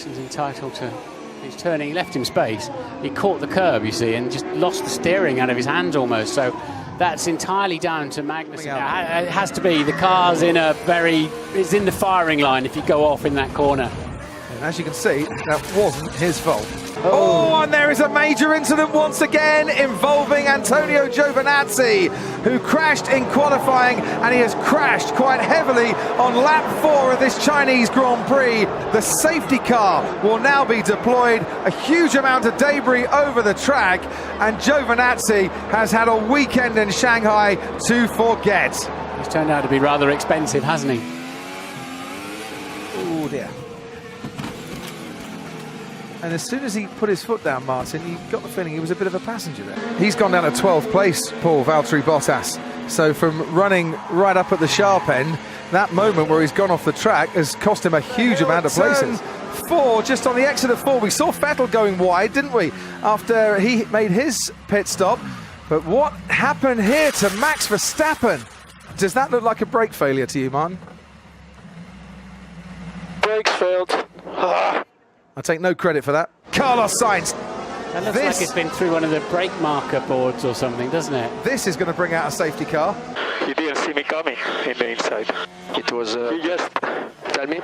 Ericsson's entitled to... He's turning, he left him space. He caught the curb, you see, and just lost the steering out of his hands almost. So that's entirely down to Magnussen. It has to be. The car's in a very... It's in the firing line if you go off in that corner. And as you can see, that wasn't his fault. Oh, and there is a major incident once again involving Antonio Giovinazzi, who crashed in qualifying, and he has crashed quite heavily on lap 4 of this Chinese Grand Prix. The safety car will now be deployed, a huge amount of debris over the track, and Giovinazzi has had a weekend in Shanghai to forget. He's turned out to be rather expensive, hasn't he? Oh dear. And as soon as he put his foot down, Martin, you got the feeling he was a bit of a passenger there. He's gone down to 12th place, Paul, Valtteri Bottas. So from running right up at the sharp end, that moment where he's gone off the track has cost him a huge amount of places. 4, just on the exit of 4, we saw Vettel going wide, didn't we, after he made his pit stop. But what happened here to Max Verstappen? Does that look like a brake failure to you, Martin? Brakes failed. I take no credit for that. Carlos Sainz. That looks like it's been through one of the brake marker boards or something, doesn't it? This is going to bring out a safety car. You didn't see me coming in the inside. It was, you just, tell me,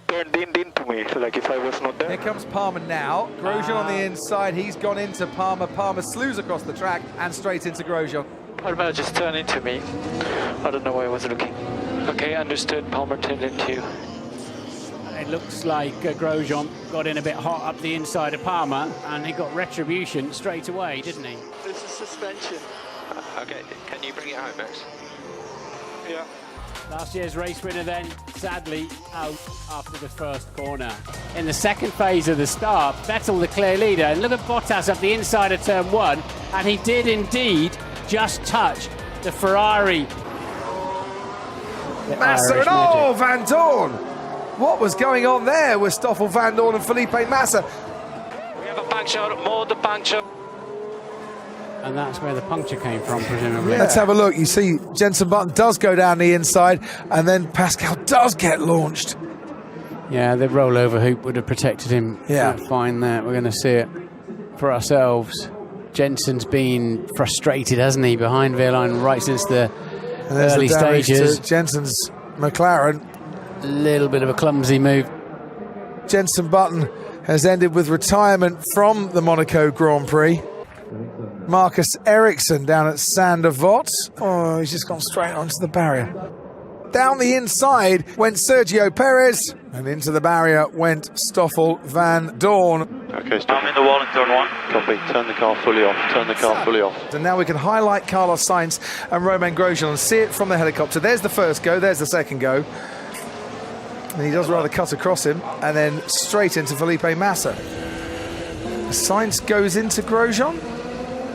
turned into me, like if I was not there. Here comes Palmer now. Grosjean on the inside. He's gone into Palmer. Palmer slews across the track and straight into Grosjean. Palmer just turned into me. I don't know why I was looking. Okay, understood. Palmer turned into you. It looks like Grosjean got in a bit hot up the inside of Palmer, and he got retribution straight away, didn't he? This is suspension. Okay, can you bring it home, Max? Yeah. Last year's race winner then, sadly, out after the first corner. In the second phase of the start, Vettel the clear leader, and look at Bottas up the inside of turn 1, and he did indeed just touch the Ferrari. Massa and oh, Van Dorn! What was going on there with Stoffel Van Dorn and Felipe Massa? We have a puncture, more the puncture. And that's where the puncture came from, presumably. Yeah. Let's have a look. You see Jenson Button does go down the inside, and then Pascal does get launched. Yeah, the rollover hoop would have protected him. Yeah. Fine there. We're going to see it for ourselves. Jensen's been frustrated, hasn't he, behind Wehrlein right since the early stages. Jensen's McLaren. A little bit of a clumsy move. Jenson Button has ended with retirement from the Monaco Grand Prix. Marcus Ericsson down at Sander Vot. Oh, he's just gone straight onto the barrier. Down the inside went Sergio Perez, and into the barrier went Stoffel Van Dorn. Okay, stop. I'm in the wall in turn 1. Copy. Turn the car fully off. Turn the car fully off. And now we can highlight Carlos Sainz and Romain Grosjean and see it from the helicopter. There's the first go, there's the second go. And he does rather cut across him, and then straight into Felipe Massa. Sainz goes into Grosjean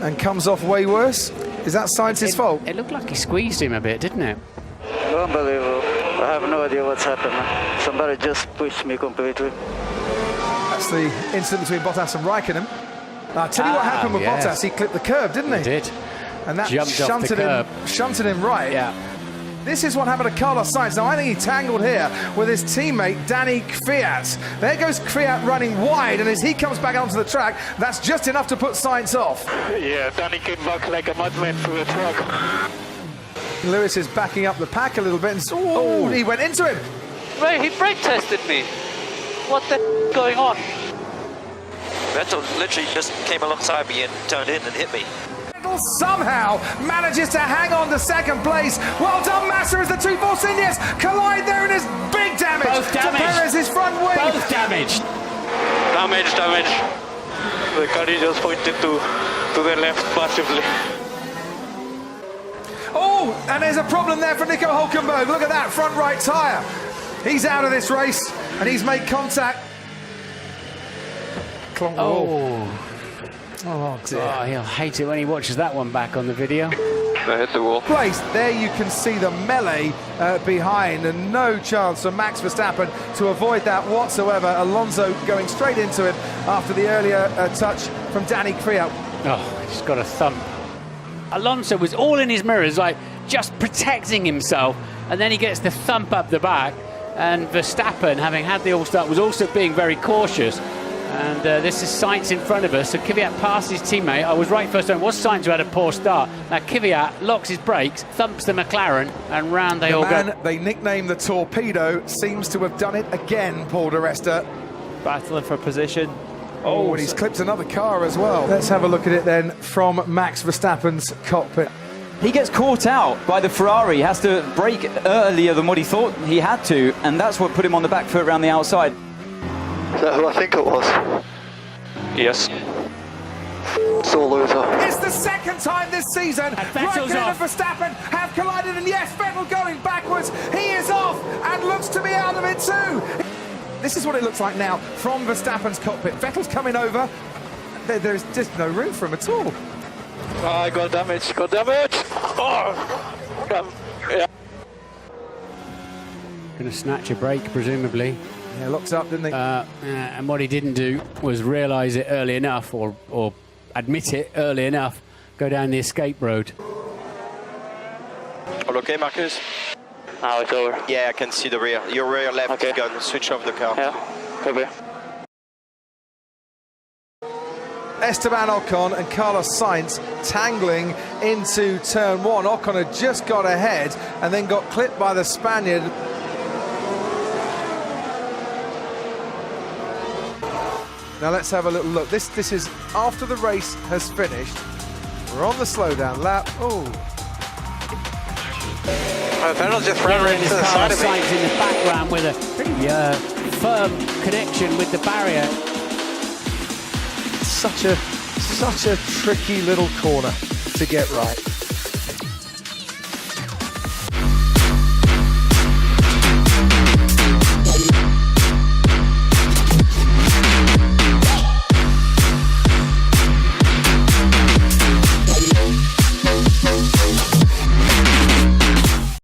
and comes off way worse. Is that Sainz's fault? It looked like he squeezed him a bit, didn't it? Unbelievable. I have no idea what's happened. Somebody just pushed me completely. That's the incident between Bottas and Raikkonen. I'll tell you what happened with Bottas. He clipped the curb, didn't he? He did. And that jumped off the curb. Shunted him right. Yeah. This is what happened to Carlos Sainz. Now, I think he tangled here with his teammate, Danny Kvyat. There goes Kvyat running wide, and as he comes back onto the track, that's just enough to put Sainz off. Yeah, Danny came back like a madman through the truck. Lewis is backing up the pack a little bit, and he went into him. Right, he brake tested me. What the going on? Vettel literally just came alongside me and turned in and hit me. Somehow manages to hang on to second place. Well done, Massa, as the two Force Indians collide there, and there's big damage. Both damaged. To Perez's front wing. Both damaged. Damage. The car just pointed to the left massively. Oh, and there's a problem there for Nico Hulkenberg. Look at that front right tyre. He's out of this race, and he's made contact. Oh dear. Oh, he'll hate it when he watches that one back on the video. They hit the wall. Place there, you can see the melee behind, and no chance for Max Verstappen to avoid that whatsoever. Alonso going straight into it after the earlier touch from Danny Kvyat. Oh, he's got a thump. Alonso was all in his mirrors, like just protecting himself, and then he gets the thump up the back. And Verstappen, having had the all-start, was also being very cautious. And this is Sainz in front of us. So Kvyat passed his teammate. I was right first time. It was Sainz who had a poor start. Now Kvyat locks his brakes, thumps the McLaren, and round they all go. They nicknamed the Torpedo seems to have done it again, Paul di Resta. Battling for position. Oh, and he's clipped another car as well. Let's have a look at it then from Max Verstappen's cockpit. He gets caught out by the Ferrari. He has to brake earlier than what he thought he had to, and that's what put him on the back foot around the outside. Is that who I think it was? Yes. Sore loser. It's the second time this season Vettel's Raikkonen off. and Verstappen have collided, and yes, Vettel going backwards. He is off and looks to be out of it too. This is what it looks like now from Verstappen's cockpit. Vettel's coming over. There's just no room for him at all. Oh, I got damage. Oh! Yeah. Going to snatch a break, presumably. Yeah, locks up, didn't he? And what he didn't do was realise it early enough, or admit it early enough, go down the escape road. All okay, Marcus? Now it's over. Yeah, I can see the rear. Your rear left Okay. gun. Switch off the car. Yeah. Okay. Esteban Ocon and Carlos Sainz tangling into turn one. Ocon had just got ahead and then got clipped by the Spaniard. Now let's have a little look. This is after the race has finished. We're on the slowdown lap. Oh, Vettel just ran into the side Carlos of me. Sainz in the background with a pretty firm connection with the barrier. such a tricky little corner to get right.